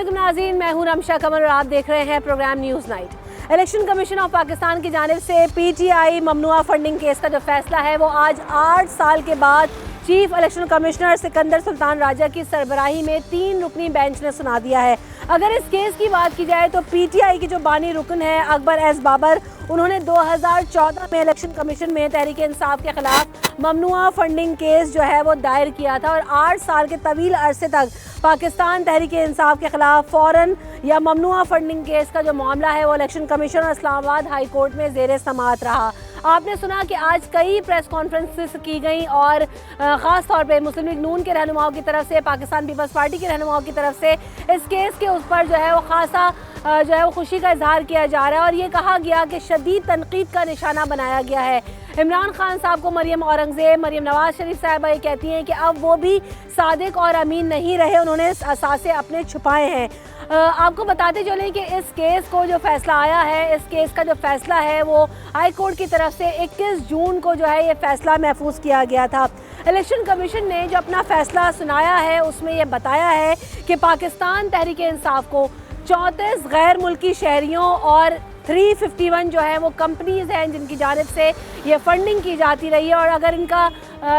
अस्सलाम नाज़रीन, मैं हूं रमशा कमर और आप देख रहे हैं programme news night. Election commission of Pakistan की जानिब से पीटीआई ममनुआ फंडिंग केस का जो फैसला है वो आज 8 साल के बाद chief election commissioner Sikandar Sultan Raja की सरबराही में 3 रुकनी बेंच ने सुना दिया है। अगर इस केस की बात की जाए तो पीटीआई की जो बानी रुकन है अकबर एस बाबर, उन्होंने 2014 में इलेक्शन कमीशन में तहरीक इंसाफ के खिलाफ ममनुआ फंडिंग केस जो है वो दायर किया था और 8 साल के तवील अरसे तक पाकिस्तान तहरीक इंसाफ के खिलाफ फ़ौरन या ममनुआ फंडिंग केस का जो मामला है वो इलेक्शन कमीशन और इस्लामाबाद हाई कोर्ट में ज़ेर समाअत रहा। आपने सुना कि आज कई प्रेस कॉन्फ्रेंसेस की गई और ख़ास तौर पे मुस्लिम लीग नून के रहनुमाओं की तरफ से, पाकिस्तान पीपल्स पार्टी के रहनुमाओं की तरफ से इस केस के उस पर जो है वो खासा जो है वो खुशी का इजहार किया जा रहा है और ये कहा गया कि शदीद तनकीद का निशाना बनाया गया है। इमरान खान साहब को मरियम औरंगज़ेब, मरियम नवाज शरीफ साहबा ये कहती हैं कि अब वो भी सादिक और अमीन नहीं रहे, उन्होंने असासे अपने छुपाए हैं। आपको बताते चलें कि इस केस को जो फैसला आया है, इस केस का जो फैसला है वो हाई कोर्ट की तरफ से 21 जून को जो है ये फैसला महफूज किया गया था। इलेक्शन कमीशन ने जो अपना फैसला सुनाया है उसमें यह बताया है कि पाकिस्तान तहरीक इंसाफ को 34 गैर मुल्की शहरियों और 351 जो है वो कंपनीज़ हैं जिनकी जानिब से ये फंडिंग की जाती रही है और अगर इनका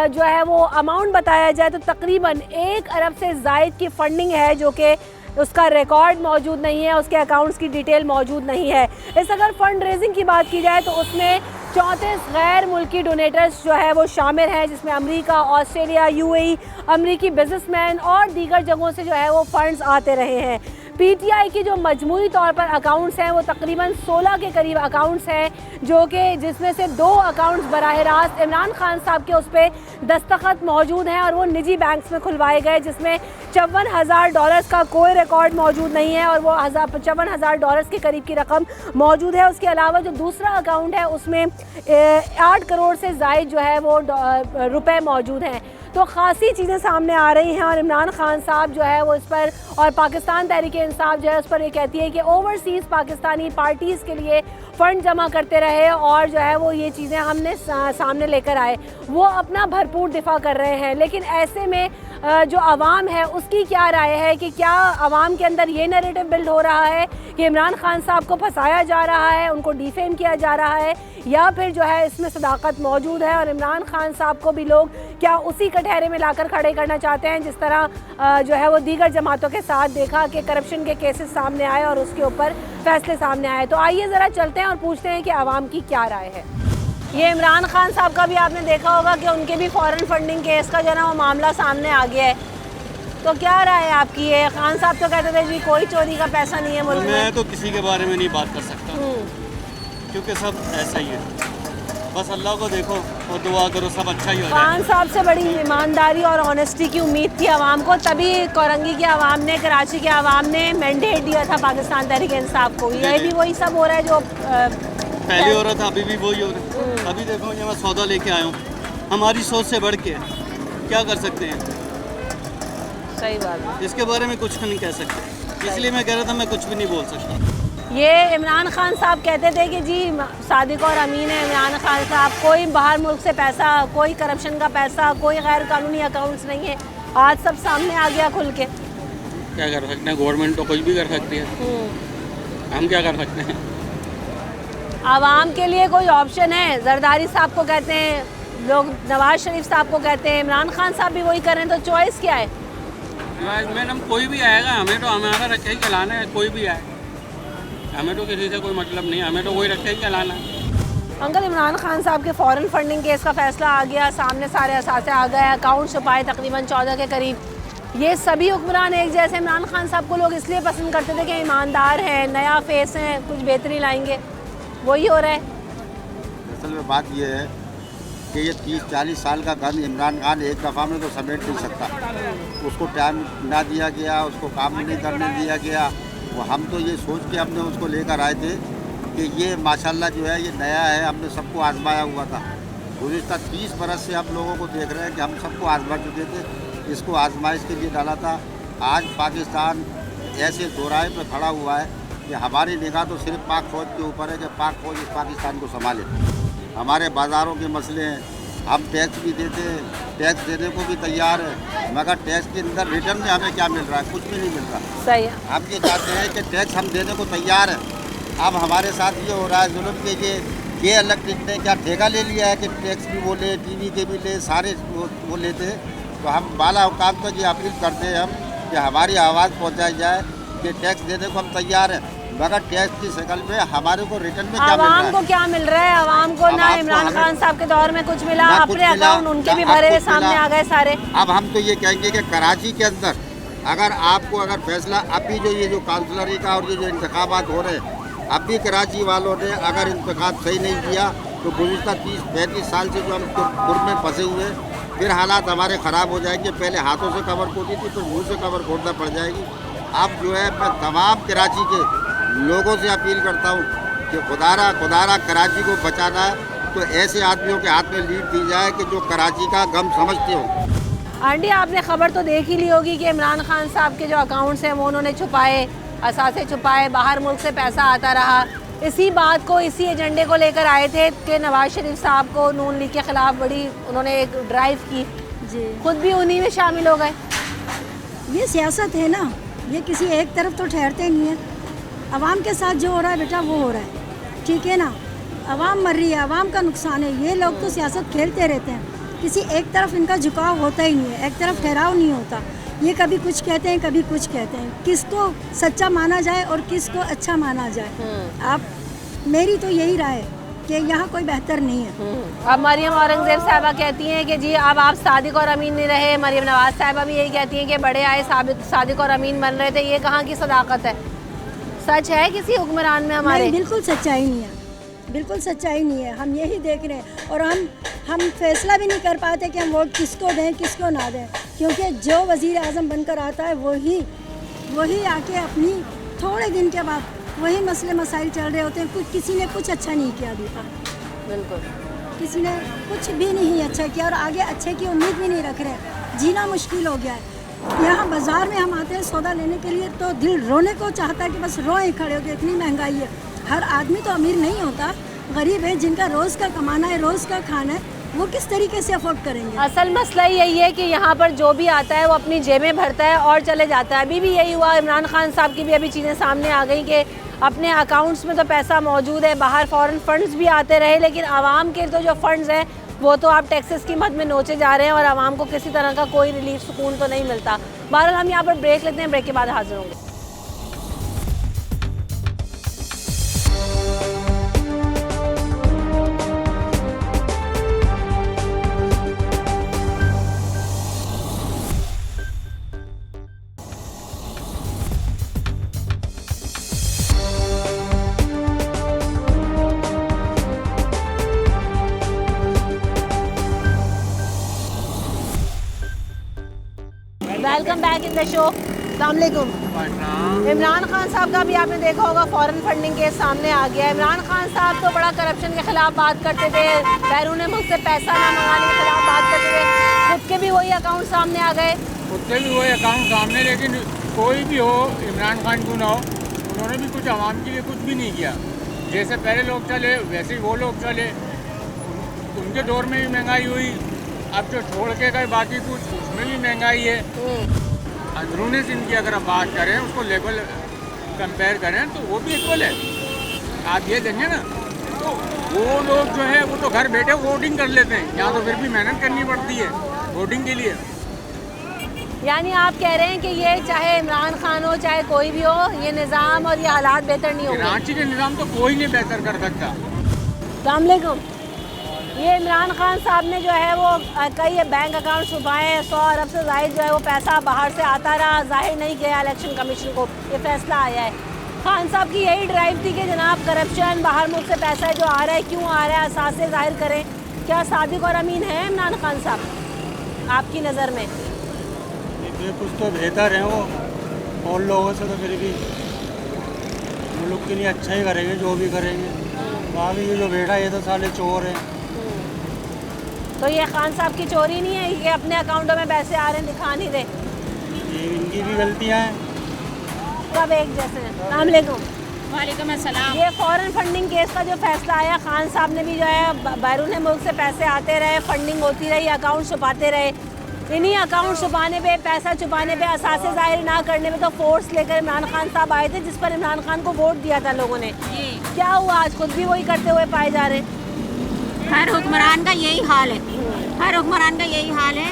जो है वो अमाउंट बताया जाए तो तकरीबन 1 अरब से ज़ायद की फंडिंग है जो कि उसका रिकॉर्ड मौजूद नहीं है, उसके अकाउंट्स की डिटेल मौजूद नहीं है। इस अगर फंड रेजिंग की बात की जाए तो उसमें 34 गैर मुल्की डोनेटर्स जो है वो शामिल हैं जिसमें अमेरिका, ऑस्ट्रेलिया, यूएई, अमेरिकी बिजनेसमैन और दीगर जगहों से जो है वो फंड्स आते रहे हैं। पीटीआई की जो मजमूई तौर पर अकाउंट्स हैं वो तकरीबन 16 के करीब अकाउंट्स हैं जो कि जिसमें से 2 अकाउंट्स बराह रास्त इमरान खान साहब के उस पर दस्तखत मौजूद हैं और वो निजी बैंक्स में खुलवाए गए जिसमें $54,000 का कोई रिकॉर्ड मौजूद नहीं है और वो $54,000 के करीब की रकम मौजूद है। उसके अलावा जो दूसरा अकाउंट है उसमें 8 करोड़ से ज़ायद जो है वो रुपए मौजूद हैं। तो ख़ासी चीज़ें सामने आ रही हैं और इमरान खान साहब जो है वो इस पर और पाकिस्तान तहरीक इंसाफ जो है उस पर ये कहती है कि ओवरसीज़ पाकिस्तानी पार्टीज़ के लिए फ़ंड जमा करते रहे और जो है वो ये चीज़ें हमने सामने लेकर आए, वो अपना भरपूर दिफा कर रहे हैं। लेकिन ऐसे में जो आवाम है उसकी क्या राय है कि क्या आवाम के अंदर ये नैरेटिव बिल्ड हो रहा है कि इमरान खान साहब को फंसाया जा रहा है, उनको डिफेम किया जा रहा है, या फिर जो है इसमें सदाकत मौजूद है और इमरान खान साहब को भी लोग क्या उसी कटहरे में लाकर खड़े करना चाहते हैं जिस तरह जो है वो दीगर जमातों के साथ देखा कि करप्शन के केसेस सामने आए और उसके ऊपर फैसले सामने आए। तो आइए ज़रा चलते हैं और पूछते हैं कि आवाम की क्या राय है। ये इमरान खान साहब का भी आपने देखा होगा कि उनके भी फॉरेन फंडिंग केस का जो ना वो मामला सामने आ गया है, तो क्या राय है आपकी? है खान साहब तो कहते थे जी कोई चोरी का पैसा नहीं है मुल्क में। मैं तो किसी के बारे में नहीं बात कर सकता क्योंकि सब ऐसा ही है, बस अल्लाह को देखो और दुआ करो सब अच्छा ही हो जाए। खान साहब से बड़ी ईमानदारी और ऑनेस्टी की उम्मीद थी आवाम को, तभी कोरंगी के आवाम ने, कराची के आवाम ने मैंडेट दिया था पाकिस्तान तहरीक इंसाफ को। ये भी वही सब हो रहा है जो पहले हो रहा था, अभी भी वही हो रहा है। अभी देखो ये मैं सौदा लेके आया हूँ, हमारी सोच से बढ़ के क्या कर सकते हैं। सही बात है, इसके बारे में कुछ नहीं कह सकते, इसलिए मैं कह रहा था मैं कुछ भी नहीं बोल सकता। ये इमरान खान साहब कहते थे कि जी सादिक और अमीन है इमरान खान साहब, कोई बाहर मुल्क से पैसा, कोई करप्शन का पैसा, कोई गैर कानूनी अकाउंट्स नहीं है। आज सब सामने आ गया खुल के। क्या कर सकते हैं, गवर्नमेंट तो कुछ भी कर सकती है, हम क्या कर सकते हैं। आवाम के लिए कोई ऑप्शन है? जरदारी साहब को कहते हैं लोग, नवाज शरीफ साहब को कहते हैं, इमरान खान साहब भी वही करें, तो चॉइस क्या है? मैडम कोई भी आएगा, हमें तो हमारा रखे ही चलाना है, कोई भी आए, हमें तो किसी से कोई मतलब नहीं, हमें तो कोई रखे ही चलाना है। अंकल, इमरान खान साहब के फॉरेन फंडिंग केस का फैसला आ गया, सामने सारे असासे आ गए, अकाउंट छुपाए तकरीबन 14 के करीब। ये सभी हुक्मरान एक जैसे, इमरान खान साहब को लोग इसलिए पसंद करते थे कि ईमानदार हैं, नया फेस हैं, कुछ बेहतरी लाएंगे, वही हो रहा है। असल में बात यह है कि ये 30-40 साल का गन इमरान खान एक दफ़ा में तो समेट नहीं सकता। उसको टाइम ना दिया गया, उसको काम नहीं करने दिया गया। वो हम तो ये सोच के हमने उसको लेकर आए थे कि ये माशाल्लाह जो है ये नया है, हमने सबको आजमाया हुआ था। गुज़िश्ता 30 बरस से हम लोगों को देख रहे हैं कि हम सबको आजमा चुके थे, इसको आजमाइश के लिए डाला था। आज पाकिस्तान ऐसे दोराहे पर खड़ा हुआ है कि हमारी निगाह तो सिर्फ पाक फ़ौज के ऊपर है कि पाक फ़ौज इस पाकिस्तान को संभाले। हमारे बाज़ारों के मसले हैं, हम टैक्स भी देते हैं, टैक्स देने को भी तैयार है, मगर टैक्स के अंदर रिटर्न में हमें क्या मिल रहा है? कुछ भी नहीं मिल रहा। सही है। हम ये चाहते हैं कि टैक्स हम देने को तैयार है, अब हमारे साथ ये हो रहा है जुल्म के ये इलेक्ट्रिक ने क्या ठेका ले लिया है कि टैक्स भी वो ले, टीवी के भी ले, सारे वो लेते हैं। तो हम बाला हुकाम को ये अपील करते हैं हम कि हमारी आवाज़ पहुंचाई जाए कि टैक्स देने को हम तैयार हैं, मगर टैक्स की शक्ल में हमारे को रिटर्न में क्या मिल रहा आवाम है? को क्या मिल रहा है? आवाम को ना इमरान खान साहब के दौर में कुछ मिला, ना कुछ अपने मिला, अकाउंट उनके भी ना भरे हुए कुछ सामने मिला। आ गए सारे। अब हम तो ये कहेंगे कि कराची के अंदर अगर आपको अगर फैसला अभी जो ये जो काउंसलरी का और ये जो इंतखाबात हो रहे हैं, अब भी कराची वालों ने अगर इंतखाब सही नहीं किया तो गुज़िश्ता 30-35 साल से जो हम खुर में फंसे हुए, फिर हालात हमारे ख़राब हो जाएंगे। पहले हाथों से कवर खोदी थी, फिर मुँह से कवर खोदना पड़ जाएगी। अब जो है मैं तमाम कराची के लोगों से अपील करता हूँ कि खुदारा कराची को बचाना है तो ऐसे आदमियों के हाथ में लीड दी जाए कि जो कराची का गम समझते हो। आंटी, आपने खबर तो देख ही ली होगी कि इमरान खान साहब के जो अकाउंट्स हैं वो उन्होंने छुपाए, असासे छुपाए, बाहर मुल्क से पैसा आता रहा। इसी बात को, इसी एजेंडे को लेकर आए थे कि नवाज शरीफ साहब को नून लीग के ख़िलाफ़ बड़ी उन्होंने एक ड्राइव की जी। खुद भी उन्हीं में शामिल हो गए। ये सियासत है ना, ये किसी एक तरफ तो ठहरते नहीं है। आवाम के साथ जो हो रहा है बेटा वो हो रहा है, ठीक है ना। आवाम मर रही है, आवाम का नुकसान है। ये लोग तो सियासत खेलते रहते हैं, किसी एक तरफ इनका झुकाव होता ही नहीं है, एक तरफ ठहराव नहीं होता। ये कभी कुछ कहते हैं, कभी कुछ कहते हैं। किसको सच्चा माना जाए और किसको अच्छा माना जाए? आप, मेरी तो यही राय है कि यहाँ कोई बेहतर नहीं है। अब मरियम औरंगजेब साहबा कहती हैं कि जी अब आप सादिक और अमीन नहीं रहे। मरियम नवाज साहबा भी यही कहती हैं कि बड़े आए सादिक और अमीन बन रहे थे। ये कहाँ की सदाकत है? सच है किसी हुक्मरान में हमारे? नहीं, बिल्कुल सच्चाई नहीं है, बिल्कुल सच्चाई नहीं है। हम यही देख रहे हैं और हम फैसला भी नहीं कर पाते कि हम वोट किसको दें किसको ना दें, क्योंकि जो वज़ीर आज़म बनकर आता है वही आके अपनी थोड़े दिन के बाद वही मसले मसाइल चल रहे होते हैं। किसी ने कुछ अच्छा नहीं किया अभी तक, बिल्कुल किसी ने कुछ भी नहीं अच्छा किया और आगे अच्छे की उम्मीद भी नहीं रख रहे। जीना मुश्किल हो गया है। यहाँ बाज़ार में हम आते हैं सौदा लेने के लिए तो दिल रोने को चाहता है कि बस रोएं खड़े होकर, इतनी महंगाई है। हर आदमी तो अमीर नहीं होता, गरीब है, जिनका रोज़ का कमाना है, रोज़ का खाना है, वो किस तरीके से अफोर्ड करेंगे? असल मसला यही है कि यहाँ पर जो भी आता है वो अपनी जेबें भरता है और चले जाता है। अभी भी यही हुआ। इमरान खान साहब की भी अभी चीज़ें सामने आ गई कि अपने अकाउंट्स में तो पैसा मौजूद है, बाहर फॉरेन फंड्स भी आते रहे, लेकिन आवाम के तो जो फंड्स हैं वो तो आप टैक्सेस की मद में नोचे जा रहे हैं और आवाम को किसी तरह का कोई रिलीफ सुकून तो नहीं मिलता। बहरहाल हम यहाँ पर ब्रेक लेते हैं, ब्रेक के बाद हाजिर होंगे। Welcome back in the show. अस्सलाम वालेकुम। इमरान खान साहब का भी आपने देखा होगा फॉरेन फंडिंग केस सामने आ गया है। इमरान खान साहब तो बड़ा करप्शन के खिलाफ बात करते थे, बैरून मुल्क से पैसा ना मंगाने के खिलाफ बात करते थे। खुद के भी वही अकाउंट सामने आ गए, खुद के भी वही अकाउंट सामने, लेकिन कोई भी हो, इमरान खान क्यों ना हो, उन्होंने भी कुछ आवाम के लिए कुछ भी नहीं किया। जैसे पहले लोग चले वैसे ही वो लोग चले। उनके दौर में भी महंगाई हुई, अब जो छोड़ के गए बाकी कुछ, उसमें भी महंगाई है। अंदरूनी जिंदगी अगर हम बात करें, उसको लेवल कंपेयर करें तो वो भी इक्वल है। आप ये देंगे ना, तो वो लोग जो है वो तो घर बैठे वोटिंग कर लेते हैं, यहाँ तो फिर भी मेहनत करनी पड़ती है वोटिंग के लिए। यानी आप कह रहे हैं कि ये चाहे इमरान खान हो चाहे कोई भी हो, ये निज़ाम और ये हालात बेहतर नहीं होंगे। कराची के निज़ाम तो कोई नहीं बेहतर कर सकता। अस्सलाम वालेकुम। ये इमरान खान साहब ने जो है वो कई बैंक अकाउंट छुपाए हैं, 100 अरब से ज़ायद जो है वो पैसा बाहर से आता रहा, जाहिर नहीं किया इलेक्शन कमीशन को, ये फैसला आया है। खान साहब की यही ड्राइव थी कि जनाब करप्शन, बाहर मुल्क से पैसा जो आ रहा है क्यों आ रहा है, असासे ज़ाहिर करें। क्या सादिक और अमीन है इमरान खान साहब आपकी नज़र में? ये कुछ तो बेहतर हैं वो, और लोगों से तो फिर भी मुल्क के लिए अच्छा ही करेंगे जो भी करेंगे। बाकी ये जो बैठा ये तो साले चोर हैं। तो ये खान साहब की चोरी नहीं है, ये अपने अकाउंटों में पैसे आ रहे हैं, दिखा नहीं रहे? ये इनकी भी गलतियाँ हैं। सब एक जैसे हैं। अस्सलाम वालेकुम। वालेकुम अस्सलाम। ये फॉरेन फंडिंग केस का जो फैसला आया, खान साहब ने भी जो है बैरून मुल्क से पैसे आते रहे, फंडिंग होती रही, अकाउंट छुपाते रहे। इन्हीं अकाउंट छुपाने पे, पैसा छुपाने पे, असासे ज़ाहिर ना करने पे तो फोर्स लेकर इमरान खान साहब आए थे, जिस पर इमरान खान को वोट दिया था लोगों ने। क्या हुआ, आज खुद भी वही करते हुए पाए जा रहे हैं। हर हुक्मरान का यही हाल है, हर हुक्मरान का यही हाल है।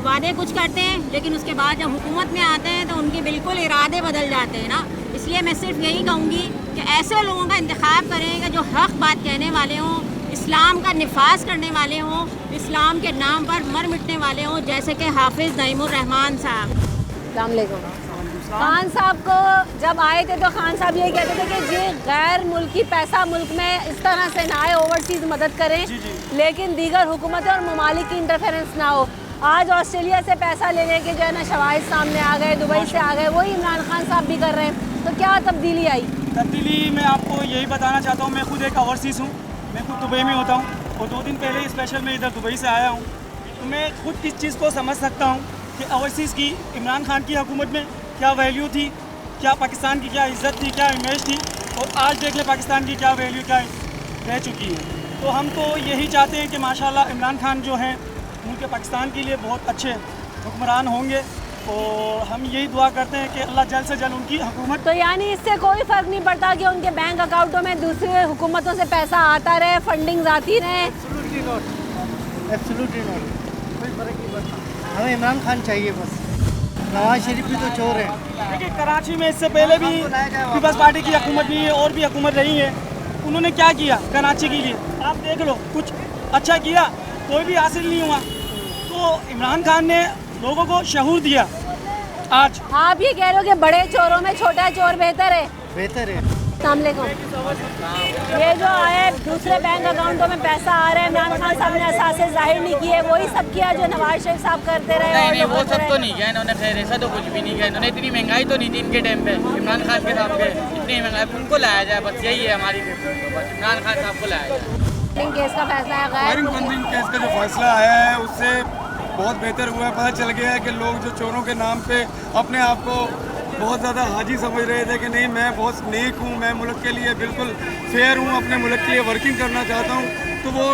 वादे कुछ करते हैं लेकिन उसके बाद जब हुकूमत में आते हैं तो उनके बिल्कुल इरादे बदल जाते हैं ना। इसलिए मैं सिर्फ यही कहूँगी कि ऐसे लोगों का इंतखाब करें कि जो हक़ बात कहने वाले हों, इस्लाम का निफाज करने वाले हों, इस्लाम के नाम पर मर मिटने वाले हों, जैसे कि हाफिज़ नईमुर रहमान साहब। अस्सलाम वालेकुम। खान साहब को जब आए थे तो खान साहब ये कहते थे कि जी गैर मुल्की पैसा मुल्क में इस तरह से ना आए, ओवरसीज़ मदद करें, लेकिन दीगर हुकूमतें और ममालिक की इंटरफेरेंस ना हो। आज ऑस्ट्रेलिया से पैसा लेने के जो है ना शवाहिद सामने आ गए, दुबई से आ गए, वही इमरान खान साहब भी कर रहे हैं। तो क्या तब्दीली आई? तब्दीली मैं आपको यही बताना चाहता हूँ, मैं खुद एक ओवरसीज़ हूँ, मैं खुद दुबई में होता हूँ और 2 दिन पहले स्पेशल मैं इधर दुबई से आया हूँ। तो मैं खुद इस चीज़ को समझ सकता हूँ कि ओवरसीज़ की इमरान खान की हुकूमत में क्या वैल्यू थी, क्या पाकिस्तान की क्या इज़्ज़त थी, क्या इमेज थी, और आज देख ले पाकिस्तान की क्या वैल्यू क्या रह चुकी है। तो हम तो यही चाहते हैं कि माशाल्लाह इमरान खान जो हैं मुल्क पाकिस्तान के लिए बहुत अच्छे हुक्मरान होंगे और हम यही दुआ करते हैं कि अल्लाह जल्द से जल्द उनकी हुकूमत। तो यानी इससे कोई फ़र्क नहीं पड़ता कि उनके बैंक अकाउंटों में दूसरी हुकूमतों से पैसा आता रहे, फंडिंग्स आती रहे? एब्सोल्युटली नॉट, एब्सोल्युटली नॉट, कोई फ़र्क नहीं पड़ता। हमें इमरान खान चाहिए बस। नवाज शरीफ भी तो चोर है। देखिए कराची में इससे पहले भी पीपल्स पार्टी की हुकूमत नहीं है और भी हुकूमत रही है, उन्होंने क्या किया कराची के लिए आप देख लो, कुछ अच्छा किया, कोई भी हासिल नहीं हुआ। तो इमरान खान ने लोगों को शऊर दिया। आज आप ये कह रहे हो कि बड़े चोरों में छोटा चोर बेहतर है? बेहतर है। अस्सलाम वालेकुम। ये जो आए दूसरे बैंक अकाउंटों में पैसा आ रहा है, इमरान खान साहब ने असासे जाहिर नहीं किए, वही सब किया जो नवाज शरीफ साहब करते रहे? नहीं, वो सब तो नहीं किया इन्होंने, खैर ऐसा तो कुछ भी नहीं किया इन्होंने। इतनी महंगाई तो नहीं थी इनके टाइम पे, इमरान खान के साहब पे इतनी महंगाई, उनको लाया जाए बस, यही है हमारी, बस इमरान खान साहब को लाया जाए। केस का फैसला है, फायरिंग फंडिंग केस का जो फैसला आया है उससे बहुत बेहतर हुआ है। पता चल गया है कि लोग जो चोरों के नाम पे अपने आप को बहुत ज़्यादा हाजी समझ रहे थे कि नहीं मैं बहुत नेक हूँ, मैं मुल्क के लिए बिल्कुल फेयर हूँ, अपने मुल्क के लिए वर्किंग करना चाहता हूँ, तो वो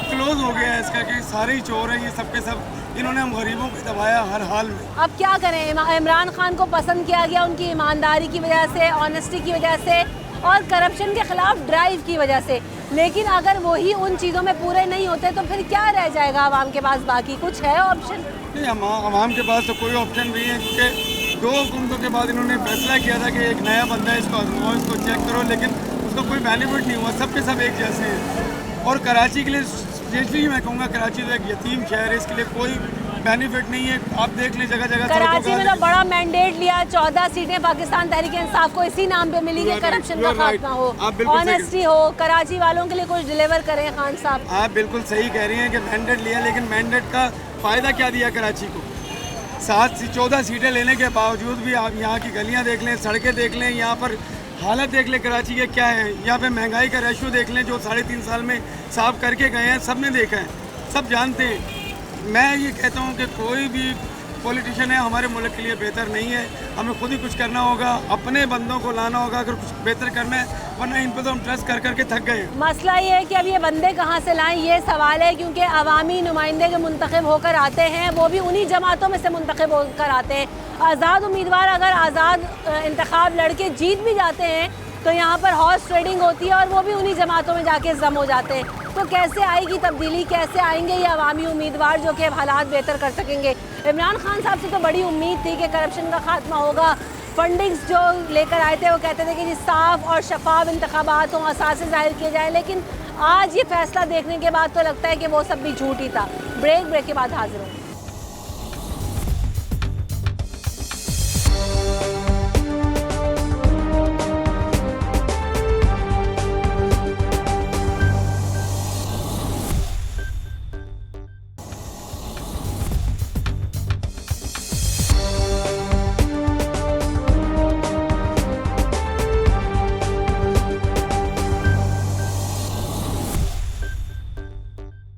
क्लोज हो गया है इसका कि सारे ही चोर हैं ये सब के सब, इन्होंने हम गरीबों को दबाया हर हाल में। अब क्या करें? इमरान खान को पसंद किया गया उनकी ईमानदारी की वजह से, ऑनेस्टी की वजह से और करप्शन के खिलाफ ड्राइव की वजह से, लेकिन अगर वही उन चीज़ों में पूरे नहीं होते तो फिर क्या रह जाएगा आवाम के पास? बाकी कुछ है ऑप्शन? नहीं, आवाम के पास तो कोई ऑप्शन नहीं है, क्योंकि 2 हुकूमतों के बाद इन्होंने फैसला किया था कि एक नया बंदा है, इसको आजमाओ, इसको चेक करो, लेकिन उसका कोई बेनिफिट नहीं हुआ, सब के सब एक जैसे हैं। और कराची के लिए स्पेशली मैं कहूँगा, कराची तो एक यतीम शहर है, इसके लिए कोई बेनिफिट नहीं है। आप देख लें जगह जगह कराची में तो बड़ा मैंडेट लिया, 14 सीटें पाकिस्तान तहरीक इंसाफ को इसी नाम पे मिली कि करप्शन का खात्मा हो, ऑनेस्टी हो, कराची वालों के लिए कुछ डिलीवर करें खान साहब। आप बिल्कुल सही कह रही हैं कि मैंडेट लिया, लेकिन मैंडेट का फ़ायदा क्या दिया कराची को? 14 सीटें लेने के बावजूद भी आप यहाँ की गलियाँ देख लें, सड़कें देख लें, यहाँ पर हालत देख लें कराची के क्या है, यहाँ पे महंगाई का रेशो देख लें जो 3.5 साल में साफ करके गए हैं, सब ने देखा है, सब जानते हैं। मैं ये कहता हूँ कि कोई भी पॉलिटिशियन है हमारे मुल्क के लिए बेहतर नहीं है, हमें खुद ही कुछ करना होगा, अपने बंदों को लाना होगा अगर कुछ बेहतर करना है, वरना इन पर तो हम ट्रस्ट कर करके थक गए। मसला ये है कि अब ये बंदे कहाँ से लाएं, ये सवाल है, क्योंकि अवामी नुमाइंदे जो मुंतखब होकर आते हैं वो भी उन्हीं जमातों में से मुंतखब होकर आते हैं। आज़ाद उम्मीदवार अगर आज़ाद इंतखाब लड़के जीत भी जाते हैं तो यहाँ पर हॉर्स ट्रेडिंग होती है और वो भी उन्हीं जमातों में जाके जम हो जाते हैं। तो कैसे आएगी तब्दीली, कैसे आएंगे ये अवामी उम्मीदवार जो कि हालात बेहतर कर सकेंगे? इमरान खान साहब से तो बड़ी उम्मीद थी कि करप्शन का खात्मा होगा, फंडिंग्स जो लेकर आए थे वो कहते थे कि जी साफ़ और शफाफ इंतखाबात हों, असासे ज़ाहिर किए जाए, लेकिन आज ये फैसला देखने के बाद तो लगता है कि वो सब भी झूठ ही था। ब्रेक के बाद हाजिर हूँ।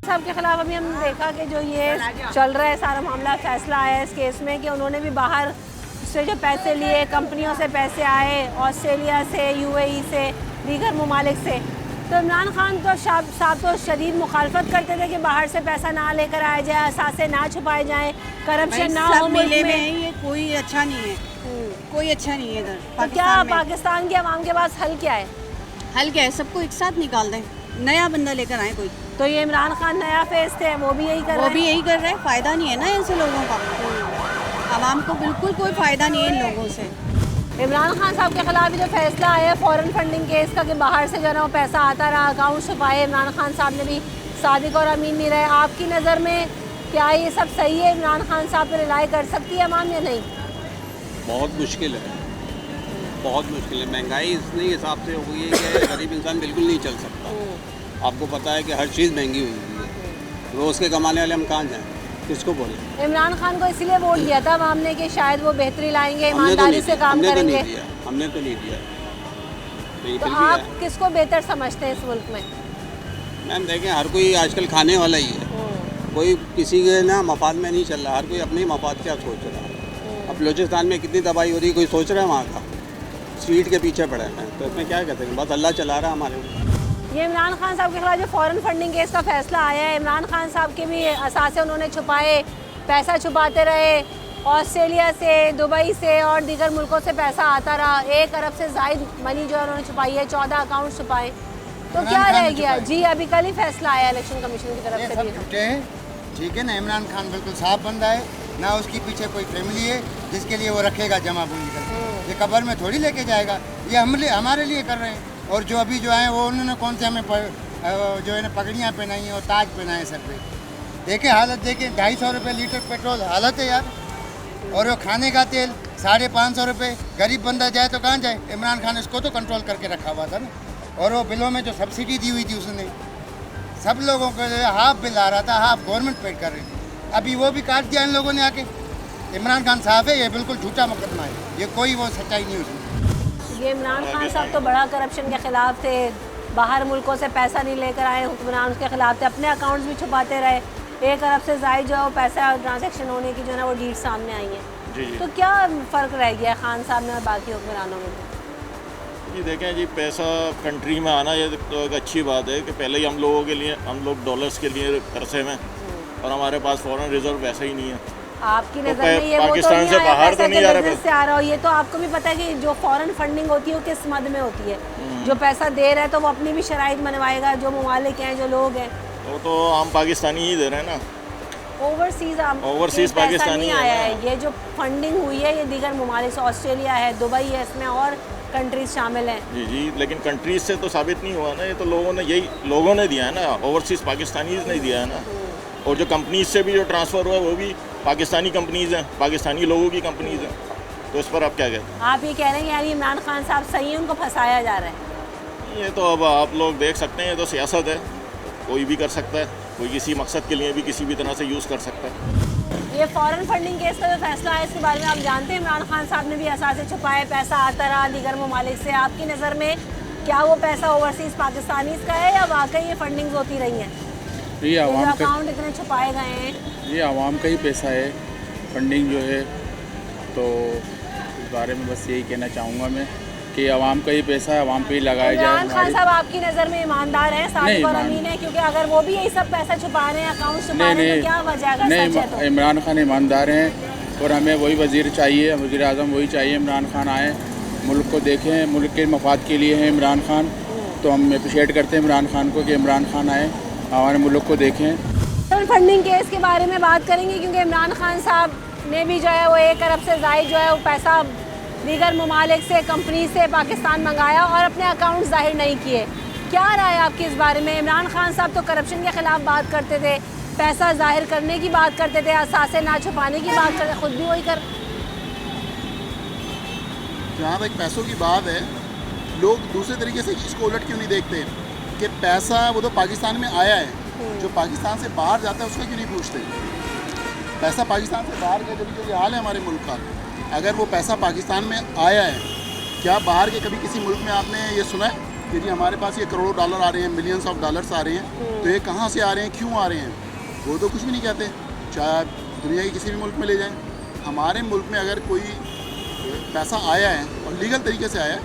साहब के खिलाफ अभी हमने देखा कि जो ये चल रहा है सारा मामला, फैसला आया इस केस में कि उन्होंने भी बाहर से जो पैसे लिए, कंपनियों से पैसे आए, ऑस्ट्रेलिया से, यूएई से, दीगर ममालिक से, तो इमरान खान तो साहब तो शदीद मुखालफत करते थे कि बाहर से पैसा ना लेकर आया जाए, असासे ना छुपाए जाएँ, करप्शन ना हो मुल्क में। ये कोई अच्छा नहीं है, कोई अच्छा नहीं है इधर तो क्या पाकिस्तान की आवाम के पास हल क्या है? हल क्या है, सबको एक साथ निकाल दें, नया बंदा लेकर आए कोई। तो ये इमरान खान नया फेस थे, वो भी यही कर रहे हैं। फ़ायदा नहीं है ना ऐसे लोगों का, आवाम को बिल्कुल कोई फ़ायदा नहीं है इन लोगों से। इमरान खान साहब के खिलाफ जो फैसला आया है फॉरेन फंडिंग केस का कि बाहर से जो है वो पैसा आता रहा, अकाउंट छुपाए, इमरान खान साहब ने भी सादिक और अमीन नहीं रहे, आपकी नज़र में क्या ये सब सही है? इमरान खान साहब पर रिलाई कर सकती है अवाम या नहीं? बहुत मुश्किल है, बहुत मुश्किल है। महंगाई इतने हिसाब से हो गई है कि गरीब इंसान बिल्कुल नहीं चल सकता। आपको पता है कि हर चीज़ महंगी हुई है, रोज़ के कमाने वाले हम कहाँ जाएँ, किसको बोले? इमरान खान को इसीलिए वोट दिया था अवाम ने कि शायद वो बेहतरी लाएंगे, ईमानदारी से काम करेंगे। हमने तो नहीं दिया। तो आप किसको बेहतर समझते हैं इस मुल्क में? मैम देखें, हर कोई आजकल खाने वाला ही है, कोई किसी के ना मफाद में नहीं चल रहा, हर कोई अपने मफाद क्या सोच रहा है। अब बलूचिस्तान में कितनी तबाही हो रही है, कोई सोच रहा है वहाँ का? सीट के पीछे पड़े हैं, तो इसमें क्या कहते हैं, बस अल्लाह चला रहा है हमारे ऊपर। ये इमरान खान साहब के खिलाफ जो फॉरेन फंडिंग केस का फैसला आया है, इमरान खान साहब के भी असासे उन्होंने छुपाए, पैसा छुपाते रहे, ऑस्ट्रेलिया से, दुबई से और दीगर मुल्कों से पैसा आता रहा, 1 अरब से ज़ायद मनी जो है उन्होंने छुपाई है, 14 अकाउंट छुपाए, तो क्या रह गया? जी अभी कल ही फैसला आया इलेक्शन कमीशन की तरफ से। ठीक है ना, इमरान खान बिल्कुल साफ बंदा है, ना उसके पीछे कोई फैमिली है जिसके लिए वो रखेगा जमा पूंजी कर, ये कब्र में थोड़ी लेके जाएगा, ये हमारे लिए कर रहे हैं। और जो अभी जो आए वो उन्होंने कौन से हमें जो है ना पगड़ियाँ पहनाई हैं और ताज पहनाए सर पे, देखे हालत देखे, 250 रुपये लीटर पेट्रोल हालत है यार, और वो खाने का तेल 550 रुपये, गरीब बंदा जाए तो कहाँ जाए? इमरान खान इसको तो कंट्रोल करके रखा हुआ था ना। और वो बिलों में जो सब्सिडी दी हुई थी उसने, सब लोगों को जो है हाफ बिल आ रहा था, हाफ गवर्नमेंट पेड कर रही थी, अभी वो भी काट दिया इन लोगों ने आके। इमरान खान साहब है, ये बिल्कुल झूठा मुकदमा है, ये कोई वो सच्चाई नहीं उसमें। ये इमरान खान साहब तो बड़ा करप्शन के खिलाफ थे, बाहर मुल्कों से पैसा नहीं लेकर आए, हुक्मरान उसके खिलाफ थे, अपने अकाउंट्स भी छुपाते रहे, 1 अरब से ज़ायद जो है वो पैसा ट्रांजैक्शन होने की जो है ना वो डीट सामने आई हैं। तो क्या फ़र्क रह गया खान साहब में और बाकी हुक्मरानों में? जी देखें जी, पैसा कंट्री में आना ये तो एक अच्छी बात है कि पहले ही हम लोगों के लिए, हम लोग डॉलर्स के लिए करसे में, और हमारे पास फॉरेन रिजर्व वैसे ही नहीं है। आपकी नज़र में ये पाकिस्तान से बाहर तो नहीं आ रहा से आ रहा हो, ये तो आपको भी पता है कि जो फॉरेन फंडिंग होती है वो किस मद में होती है, जो पैसा दे रहा है तो वो अपनी भी शराइत मनवाएगा, जो ममालिक हैं, जो लोग हैं, वो तो हम पाकिस्तानी ही दे रहे हैं ना। ओवरसीज पाकिस्तानी आया है, ये जो फंडिंग हुई है ये दीगर ममालिक से, ऑस्ट्रेलिया है, दुबई है, इसमें और कंट्रीज शामिल हैं। जी, लेकिन कंट्रीज से तो साबित नहीं हुआ ना, ये तो लोगों ने दिया है ना, ओवरसीज पाकिस्तानीज ने दिया है ना। और जो कंपनीज से भी जो ट्रांसफ़र हुआ वो भी पाकिस्तानी कंपनीज़ हैं, पाकिस्तानी लोगों की कंपनीज़ हैं, तो इस पर आप क्या कहते हैं? आप ये कह रहे हैं यानी इमरान खान साहब सही है, उनको फंसाया जा रहा है? ये तो अब आप लोग देख सकते हैं, ये तो सियासत है, कोई भी कर सकता है, कोई किसी मकसद के लिए भी किसी भी तरह से यूज़ कर सकता है। ये फॉरेन फंडिंग केस का जो फैसला है इसके बारे में आप जानते हैं, इमरान खान साहब ने भी असासे छुपाए, पैसा आता रहा दीगर ममालिक से, आपकी नज़र में क्या वो पैसा ओवरसीज़ पाकिस्तानीज़ का है या वाकई ये फंडिंग होती रही हैं? ये अकाउंट इतने छुपाए गए हैं, ये आवाम का ही पैसा है फंडिंग जो है, तो इस बारे में बस यही कहना चाहूँगा मैं कि आवाम का ही पैसा है, आवाम पे ही लगाया जाए। इमरान खान साहब आपकी नज़र में ईमानदार हैं, सादिक और अमीन है? क्योंकि अगर वो भी यही सब पैसा छुपा रहे हैं, अकाउंट छुपा रहे हैं, तो क्या वजह है? नहीं, इमरान खान ईमानदार हैं और हमें वही वज़ीर चाहिए, वज़ीर आज़म वही चाहिए। इमरान खान आए, मुल्क को देखें, मुल्क के मफाद के लिए है इमरान खान, तो हम अप्रिशिएट करते हैं इमरान खान को कि इमरान खान आए, हमारे मुल्क को देखें। फंडिंग केस के बारे में बात करेंगे क्योंकि इमरान खान साहब ने भी जो है वो 1 अरब से ज़ायद जो है वो पैसा दीगर ममालिक से, कंपनी से पाकिस्तान मंगाया और अपने अकाउंट जाहिर नहीं किए। क्या राय आपकी इस बारे में? इमरान खान साहब तो करप्शन के ख़िलाफ़ बात करते थे, पैसा जाहिर करने की बात करते थे, असासे ना छुपाने की बात करते, खुद भी वही कर। जहाँ तक पैसों की बात है, लोग दूसरे तरीके से इसको उलट क्यों नहीं देखते कि पैसा वो तो पाकिस्तान में आया है, जो पाकिस्तान से बाहर जाता है उसका क्यों नहीं पूछते? पैसा पाकिस्तान से बाहर गया, जब ये हाल है हमारे मुल्क का, अगर वो पैसा पाकिस्तान में आया है, क्या बाहर के कभी किसी मुल्क में आपने ये सुना है कि जी हमारे पास ये करोड़ों डॉलर आ रहे हैं, मिलियंस ऑफ डॉलर्स आ रहे हैं, तो ये कहाँ से आ रहे हैं, क्यों आ रहे हैं? वो तो कुछ भी नहीं कहते, चाहे दुनिया के किसी भी मुल्क में ले जाएं। हमारे मुल्क में अगर कोई पैसा आया है और लीगल तरीके से आया है,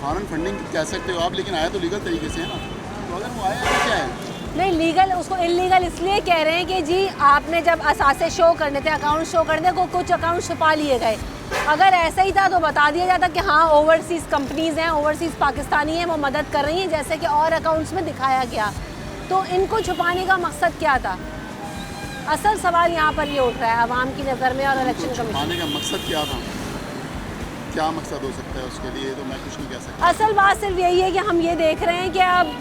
फॉरेन फंडिंग कह सकते हो आप, लेकिन आया तो लीगल तरीके से है ना। तो अगर वो आया है तो क्या है? नहीं, लीगल उसको इलीगल इसलिए कह रहे हैं कि जी आपने जब असासे शो करने थे, अकाउंट शो करने थे, कुछ अकाउंट छुपा लिए गए। अगर ऐसा ही था तो बता दिया जाता कि हाँ ओवरसीज़ कंपनीज़ हैं, ओवरसीज़ पाकिस्तानी हैं, वो मदद कर रही हैं जैसे कि और अकाउंट्स में दिखाया गया। तो इनको छुपाने का मकसद क्या था? असल सवाल यहाँ पर ये उठ रहा है आवाम की नज़र में और इलेक्शन कमीशन। छुपाने का मकसद क्या था? क्या मकसद हो सकता है उसके लिए, तो मैं कुछ नहीं कह सकता। असल बात सिर्फ यही है कि हम ये देख रहे हैं कि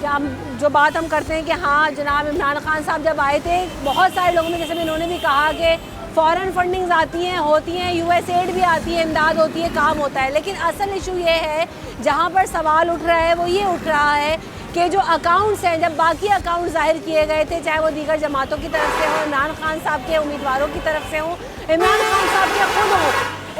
अब जो बात हम करते हैं कि हाँ जनाब इमरान खान साहब जब आए थे, बहुत सारे लोगों ने, जैसे भी इन्होंने भी कहा कि फ़ॉरेन फंडिंग्स आती हैं, होती हैं, USAID भी आती है, इमदाद होती है, काम होता है। लेकिन असल इशू ये है, जहाँ पर सवाल उठ रहा है वो ये उठ रहा है कि जो अकाउंट्स हैं, जब बाकी अकाउंट ज़ाहिर किए गए थे, चाहे वो दीगर जमातों की तरफ से हों, इमरान खान साहब के उम्मीदवारों की तरफ से हों, इमरान खान साहब के खुद हों,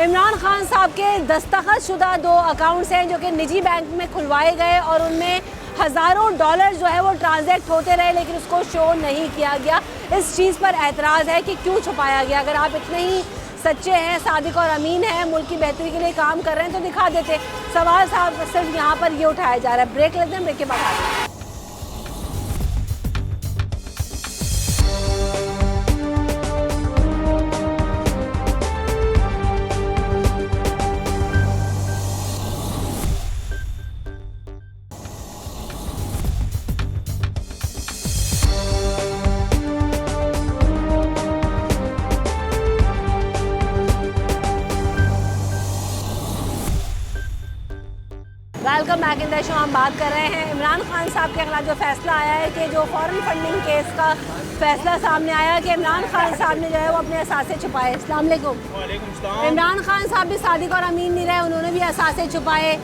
इमरान खान साहब के दस्तखत शुदा 2 अकाउंट्स हैं जो कि निजी बैंक में खुलवाए गए और उनमें हज़ारों डॉलर जो है वो ट्रांजैक्ट होते रहे, लेकिन उसको शो नहीं किया गया। इस चीज़ पर एतराज़ है कि क्यों छुपाया गया। अगर आप इतने ही सच्चे हैं, सादिक और अमीन हैं, मुल्क की बेहतरी के लिए काम कर रहे हैं तो दिखा देते। सवाल साहब सिर्फ यहाँ पर ये उठाया जा रहा है। ब्रेक लेते हैं, ब्रेक के बाद आते हैं। Welcome back in the show. हम बात कर रहे हैं इमरान खान साहब के खिलाफ जो फैसला आया है कि जो फॉरेन फंडिंग केस का फैसला सामने आया कि इमरान खान साहब ने जो है वो अपने असासे छुपाए। अस्सलाम वालेकुम। इमरान खान साहब भी सादिक और अमीन नहीं रहे, उन्होंने भी असासे छुपाए,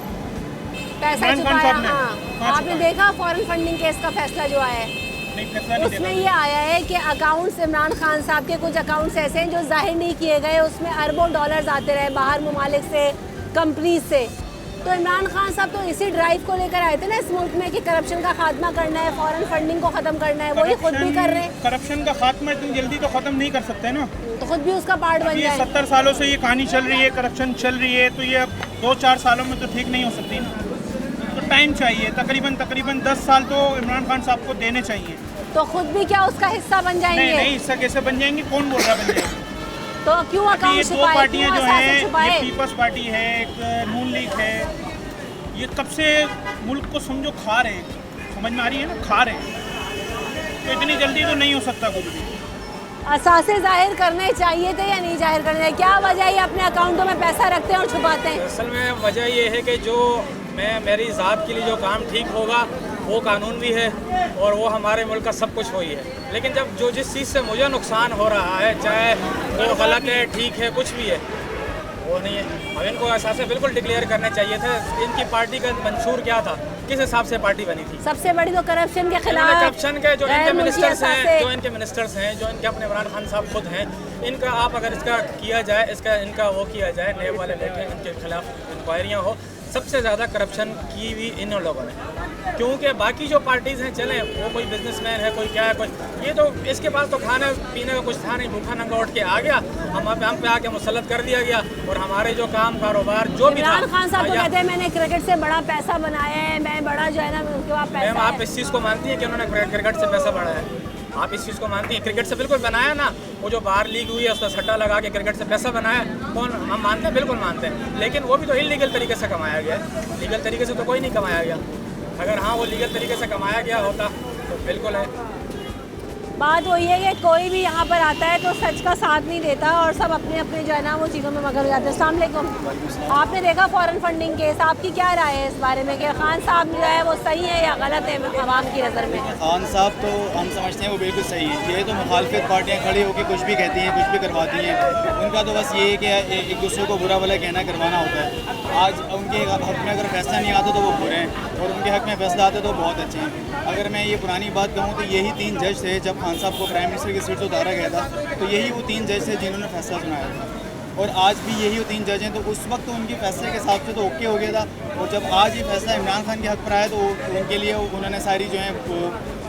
पैसा छुपाया। हाँ, आपने देखा फॉरेन फंडिंग केस का फैसला जो आया है, उसमें ये आया है कि अकाउंट्स इमरान खान साहब के कुछ अकाउंट्स ऐसे हैं जो जाहिर नहीं किए गए, उसमें अरबों डॉलर्स आते रहे बाहर ममालिक से, कंपनी से। तो इमरान खान साहब तो इसी ड्राइव को लेकर आए थे ना इस मुल्क में कि करप्शन का खात्मा करना है, फॉरेन फंडिंग को ख़त्म करना है, वही खुद भी कर रहे हैं। करप्शन का खात्मा इतनी जल्दी तो ख़त्म नहीं कर सकते ना, तो खुद भी उसका पार्ट बन जाए। 70 सालों से ये कहानी चल रही है, करप्शन चल रही है, तो ये 2-4 सालों में तो ठीक नहीं हो सकती ना, तो टाइम चाहिए। तकरीबन 10 साल तो इमरान खान साहब को देने चाहिए। तो खुद भी क्या उसका हिस्सा बन जाएंगे? नहीं, हिस्सा कैसे बन जाएंगे, कौन बोल रहा बन जाएंगे? तो क्यों अकाउंट छुपाए? 2 पार्टियाँ जो हैं, ये पीपल्स पार्टी है, एक नून लीग है, ये कब से मुल्क को समझो खा रहे हैं, समझ में आ रही है ना, खा रहे हैं, तो इतनी जल्दी तो नहीं हो सकता कुछ भी। असासे जाहिर करने चाहिए थे या नहीं जाहिर करने? क्या वजह ये अपने अकाउंटों में पैसा रखते हैं और छुपाते हैं? असल में वजह ये है कि जो मेरी ज़ात के लिए जो काम ठीक होगा वो कानून भी है और वो हमारे मुल्क का सब कुछ वही है। लेकिन जब जो जिस चीज़ से मुझे नुकसान हो रहा है, चाहे वो गलत है, ठीक है, कुछ भी है, वो नहीं है। अब इनको असासे बिल्कुल डिक्लेयर करने चाहिए थे। इनकी पार्टी का मंशूर क्या था, किस हिसाब से पार्टी बनी थी? सबसे बड़ी तो करप्शन के खिलाफ, करप्शन के जो इनके मिनिस्टर्स हैं, जो इनके अपने इमरान खान साहब खुद हैं, इनका आप अगर इसका किया जाए, इनका वो किया जाए, नए वाले बैठे इनके खिलाफ इंक्वायरियाँ हो। सबसे ज़्यादा करप्शन की भी इन लोगों ने, क्योंकि बाकी जो पार्टीज़ हैं चलें, वो कोई बिजनेसमैन है, कोई क्या है, कोई ये तो इसके पास तो खाने पीने का कुछ था नहीं, भूखा नंगा उठ के आ गया, हम पे आके मुसल्लत कर दिया गया और हमारे जो काम कारोबार जो भी था। इमरान खान साहब तो कहते हैं मैंने क्रिकेट से बड़ा पैसा बनाया है, मैं बड़ा जो है ना उनके पास पैसा है। आप इस चीज़ को मानती हैं कि उन्होंने क्रिकेट से पैसा बढ़ाया है? आप इस चीज़ को मानती हैं? क्रिकेट से बिल्कुल बनाया ना, वो जो बाहर लीग हुई है उसका सट्टा लगा के क्रिकेट से पैसा बनाया, कौन? हम मानते हैं, बिल्कुल मानते हैं, लेकिन वो भी तो इलीगल तरीके से कमाया गया है, लीगल तरीके से तो कोई नहीं कमाया गया। अगर हाँ वो लीगल तरीके से कमाया गया होता तो बिल्कुल है। बात वही है कि कोई भी यहाँ पर आता है तो सच का साथ नहीं देता और सब अपने अपने जो है ना वो चीज़ों में मगन हो जाते हैं। अस्सलाम वालेकुम। आपने देखा फॉरेन फंडिंग केस, आपकी क्या राय है इस बारे में कि खान साहब जो है वो सही है या गलत है आवाम की नज़र में? खान साहब तो हम समझते हैं वो बिल्कुल सही है। ये तो मुखालफत पार्टियाँ खड़ी होकर कुछ भी कहती हैं, कुछ भी करवाती हैं, उनका तो बस ये है कि एक दूसरे को बुरा भला कहना करवाना होता है। आज उनके हक़ में अगर फैसला नहीं आता तो वो बुरे हैं और उनके हक़ में फैसला आता तो बहुत अच्छे हैं। अगर मैं ये पुरानी बात कहूँ तो यही 3 जज थे जब खान साहब को प्राइम मिनिस्टर की सीट से उतारा गया था, तो यही वो 3 जज थे जिन्होंने फैसला सुनाया था और आज भी यही वो 3 जज हैं। तो उस वक्त तो उनके फैसले के हिसाब से तो ओके हो गया था और जब आज ये फैसला इमरान खान के हक़ पर आया तो उनके लिए उन्होंने सारी जो है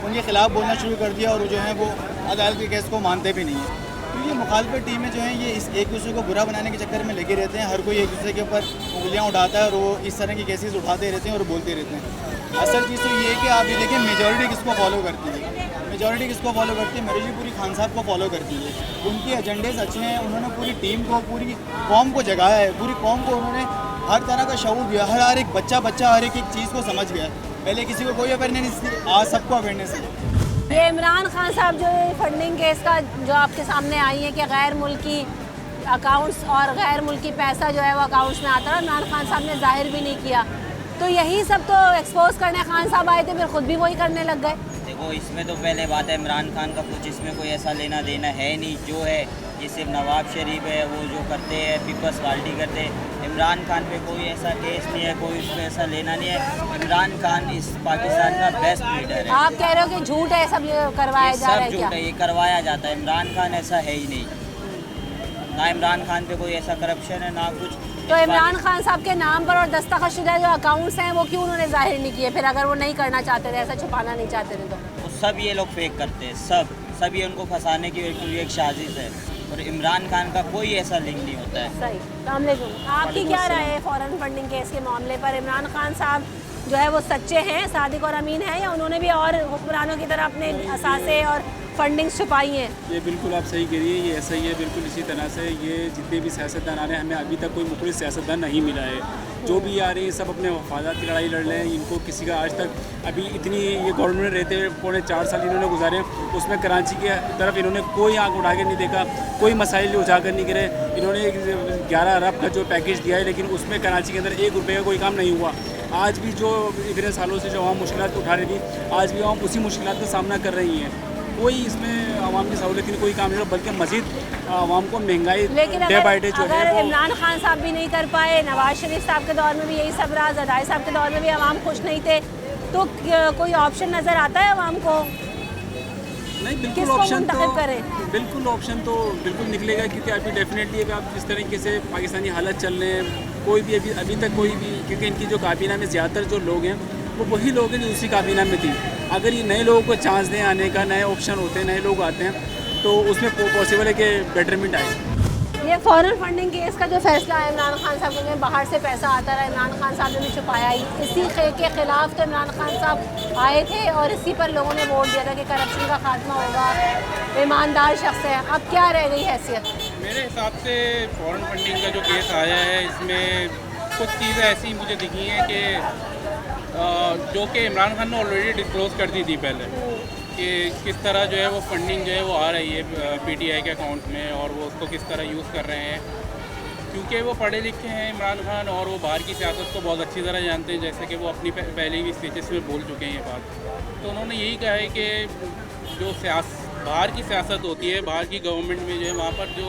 उनके ख़िलाफ़ बोलना शुरू कर दिया और जो है वो अदालत के केस को मानते भी नहीं है। तो ये मुखालफत टीमें जो हैं ये इस एक दूसरे को बुरा बनाने के चक्कर में लगे रहते हैं। हर कोई एक दूसरे के ऊपर उंगलियां उठाता है और वो इस तरह की केसेस उठाते रहते हैं और बोलते रहते हैं। असल चीज़ तो ये है कि आप ये देखें मेजॉरिटी किसको फॉलो करती है, मेजॉरिटी किसको फॉलो करती है, मेरी पूरी खान साहब को फॉलो करती है। उनके एजेंडेज अच्छे हैं, उन्होंने पूरी टीम को, पूरी कौम को जगाया है, पूरी कौम को उन्होंने हर तरह का शऊर दिया। हर एक बच्चा हर एक चीज़ को समझ गया। पहले किसी को कोई अवेयरनेस थी, आज सबको अवेयरनेस है। ये इमरान खान साहब जो फंडिंग केस का जो आपके सामने आई है कि गैर मुल्की अकाउंट्स और गैर मुल्की पैसा जो है वो अकाउंट्स में आता है, इमरान खान साहब ने जाहिर भी नहीं किया, तो यही सब तो एक्सपोज करने खान साहब आए थे, फिर खुद भी वही करने लग गए। देखो इसमें तो पहले बात है इमरान खान का कुछ इसमें कोई ऐसा लेना देना है नहीं। जो है ये सिर्फ नवाब शरीफ है वो जो करते हैं, पीपल्स पार्टी करते हैं। इमरान खान पे कोई ऐसा केस नहीं है, कोई उसमें ऐसा लेना नहीं है। इमरान खान इस पाकिस्तान का बेस्ट लीडर है। आप कह रहे हो कि झूठ है, सब करवाया जा रहा है? सब झूठ है, ये करवाया जाता है। इमरान खान ऐसा है ही नहीं, ना इमरान खान पे कोई ऐसा करप्शन है ना कुछ। तो इमरान खान साहब के नाम पर और दस्तखतशुदा जो अकाउंट्स हैं वो क्यों उन्होंने जाहिर नहीं किए? फिर अगर वो नहीं करना चाहते थे, ऐसा छुपाना नहीं चाहते थे तो सब ये लोग फेक करते हैं, सब ये उनको फंसाने की एक साजिश है और इमरान खान का कोई ऐसा लिंक नहीं होता है। सही। अस्सलामुअलैकुम, आपकी क्या राय है फॉरेन फंडिंग केस के मामले पर? इमरान खान साहब जो है वो सच्चे हैं, सादिक और अमीन हैं, या उन्होंने भी और हुक्मरानों की तरह अपने असासे और फंडिंग छुपाई हैं? ये बिल्कुल आप सही कह रही है, ये ऐसा ही है। बिल्कुल इसी तरह से ये जितने भी सियासतदान आ रहे हैं, हमें अभी तक कोई मुखलिस सियासतदान नहीं मिला है। जो भी आ रहे हैं सब अपने वफादात की लड़ाई लड़ रहे हैं। इनको किसी का आज तक अभी इतनी ये गवर्नमेंट में रहते हुए 4.5 साल इन्होंने गुजारे, उसमें कराची की तरफ इन्होंने कोई आँख उठा के नहीं देखा, कोई मसाइल उजागर नहीं करे। इन्होंने 11 अरब का जो पैकेज दिया है, लेकिन उसमें कराची के अंदर 1 रुपये का कोई काम नहीं हुआ। आज भी जो इतने सालों से जो आवाम मुश्किलात उठा रही थी, आज भी आवाम उसी मुश्किलात का सामना कर रही हैं। कोई इसमें आवाम की सहूलियत की कोई काम नहीं, बल्कि मज़ीद आवाम को महंगाई डे बाई डे जो है वो। इमरान खान साहब भी नहीं कर पाए, नवाज शरीफ साहब के दौर में भी यही सब रहा, ज़रदारी साहब के दौर में भी आवाम खुश नहीं थे, तो कोई ऑप्शन नज़र आता है आवाम को? नहीं, बिल्कुल ऑप्शन तो बिल्कुल ऑप्शन तो बिल्कुल निकलेगा, क्योंकि अभी डेफिनेटली अभी आप जिस तरीके से पाकिस्तानी हालत चल रहे हैं, कोई भी अभी तक कोई भी, क्योंकि इनकी जो काबीना में ज़्यादातर जो लोग हैं वो वही लोग हैं जो उसी काबीना में थी। अगर ये नए लोगों को चांस दें आने का, नए ऑप्शन होते हैं, नए लोग आते हैं, तो उसमें पॉसिबल है कि बेटरमेंट आए। ये फॉरेन फंडिंग केस का जो फैसला है, इमरान खान साहब को बाहर से पैसा आता रहा, इमरान खान साहब ने भी छुपाया ही, इसी के खिलाफ तो इमरान खान साहब आए थे और इसी पर लोगों ने वोट दिया था कि करप्शन का खात्मा होगा, ईमानदार शख्स है। अब क्या रह गई हैसियत? मेरे हिसाब से फॉरेन फंडिंग का जो केस आया है, इसमें कुछ चीज़ें ऐसी मुझे दिखी हैं कि जो कि इमरान खान ने ऑलरेडी डिस्क्लोज़ कर दी थी पहले, कि किस तरह जो है वो फंडिंग जो है वो आ रही है पीटीआई के अकाउंट में, और वो उसको किस तरह यूज़ कर रहे हैं। क्योंकि वो पढ़े लिखे हैं इमरान खान, और वो बाहर की सियासत को बहुत अच्छी तरह जानते हैं, जैसे कि वो अपनी पहले भी स्पीचेस में बोल चुके हैं ये बात। तो उन्होंने यही कहा है कि जो बाहर की सियासत होती है, बाहर की गवर्नमेंट में जो है वहाँ पर जो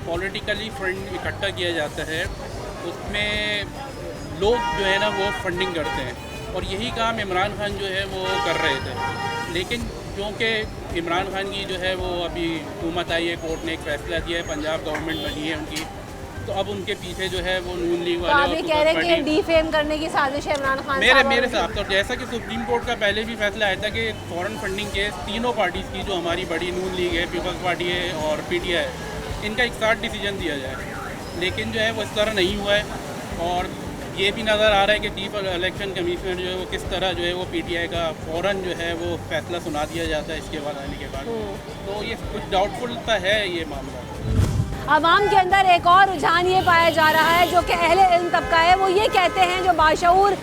पॉलिटिकली फंड इकट्ठा किया जाता है, उसमें लोग जो है ना वो फंडिंग करते हैं, और यही काम इमरान खान जो है वो कर रहे थे। लेकिन क्योंकि इमरान खान की जो है वो अभी हुकूमत आई है, कोर्ट ने एक फैसला दिया है, पंजाब गवर्नमेंट बनी है उनकी, तो अब उनके पीछे जो है वो नून लीग वाले तो कह रहे हैं कि डीफेम करने की साजिश है इमरान खान साहब। मेरे साथ तो जैसा कि सुप्रीम कोर्ट का पहले भी फैसला आया था कि फॉरेन फंडिंग केस तीनों पार्टीज़ की, जो हमारी बड़ी नून लीग है, पीपल्स पार्टी है और पीटीआई, इनका एक साथ डिसीजन दिया जाए। लेकिन जो है वो इस तरह नहीं हुआ है, और ये भी नज़र आ रहा है कि चीफ इलेक्शन कमीशनर जो है वो किस तरह जो है वो पीटीआई का फ़ौरन जो है वो फैसला सुना दिया जाता है इसके बाद आने के बाद। तो ये कुछ डाउटफुल है ये मामला। आवाम के अंदर एक और रुझान ये पाया जा रहा है, जो कि अहले इल्म तबका है, वो ये कहते हैं, जो बाशऊर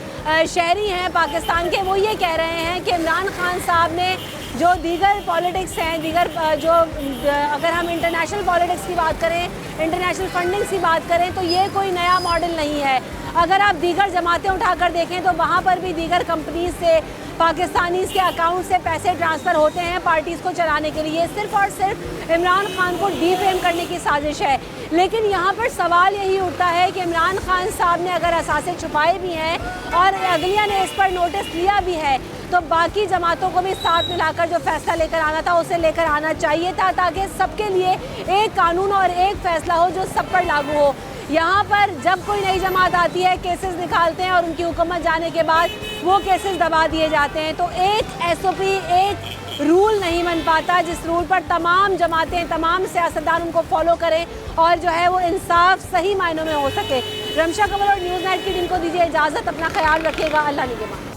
शहरी हैं पाकिस्तान के, वो ये कह रहे हैं कि इमरान खान साहब ने जो दीगर पॉलिटिक्स हैं, दीगर जो अगर हम इंटरनेशनल पॉलिटिक्स की बात करें, इंटरनेशनल फंडिंग की बात करें, तो ये कोई नया मॉडल नहीं है। अगर आप दीगर जमातें उठाकर देखें तो वहाँ पर भी दीगर कंपनीज से पाकिस्तानीज़ के अकाउंट से पैसे ट्रांसफ़र होते हैं पार्टीज़ को चलाने के लिए। सिर्फ़ और सिर्फ इमरान खान को डीफेम करने की साजिश है। लेकिन यहाँ पर सवाल यही उठता है कि इमरान खान साहब ने अगर असासे छुपाए भी हैं और अगलिया ने इस पर नोटिस लिया भी है, तो बाकी जमातों को भी साथ मिलाकर जो फैसला लेकर आना था उसे लेकर आना चाहिए था, ताकि सबके लिए एक कानून और एक फ़ैसला हो जो सब पर लागू हो। यहाँ पर जब कोई नई जमात आती है, केसेस निकालते हैं और उनकी हुकूमत जाने के बाद वो केसेस दबा दिए जाते हैं। तो एक SOP, एक रूल नहीं बन पाता जिस रूल पर तमाम जमातें, तमाम सियासतदान उनको फॉलो करें और जो है वो इंसाफ सही मायनों में हो सके। रमशा कंवर और न्यूज़ नाइट की टीम को दीजिए इजाज़त। अपना ख्याल रखिएगा। अल्लाह निगहबान।